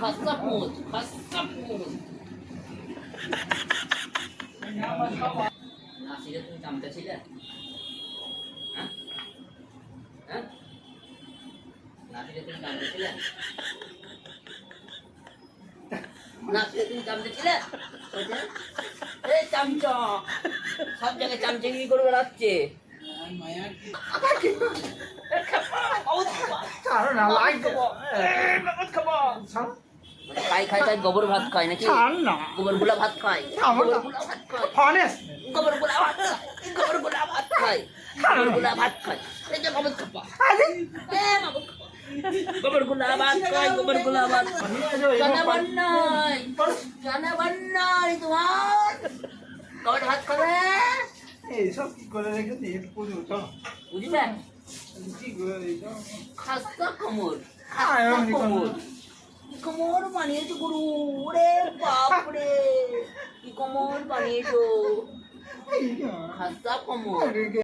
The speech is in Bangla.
খাসাপ মুদ, খাসাপ মুদ। নাসিরে তুমি চামচা ছিলে? হ্যাঁ? হ্যাঁ? নাসিরে তুমি চামচা ছিলে? নাসিরে তুমি চামচা ছিলে? এই চামচা সব জায়গায় চামচাগিরি করে বেড়াচ্ছে। খাই খাই খাই গোবর ভাত খায় নাকি? গোবর গুলা ভাত খায়, গোবর গুলা ভাত খায়, গোবর গুলা ভাত খায়, গোবর গুলা ভাত খায়, গোবর গুলা ভাত খায়। এই যে মামুদ খাপা, মামুদ খাপা, গোবর গুলা ভাত খায়, গোবর গুলা ভাত খায়। জানাবার নাই তোমার গোবর ভাত খাবে। এইসব কি করে রেখেছি একটু বুঝো বুঝবে? কি করে খাস্তা কোমর, খাস্তা কোমর, কি কোমর বানিয়েছো গুরু, ওরে বাপরে কি কোমর বানিয়েছো, খাস্তা কোমর।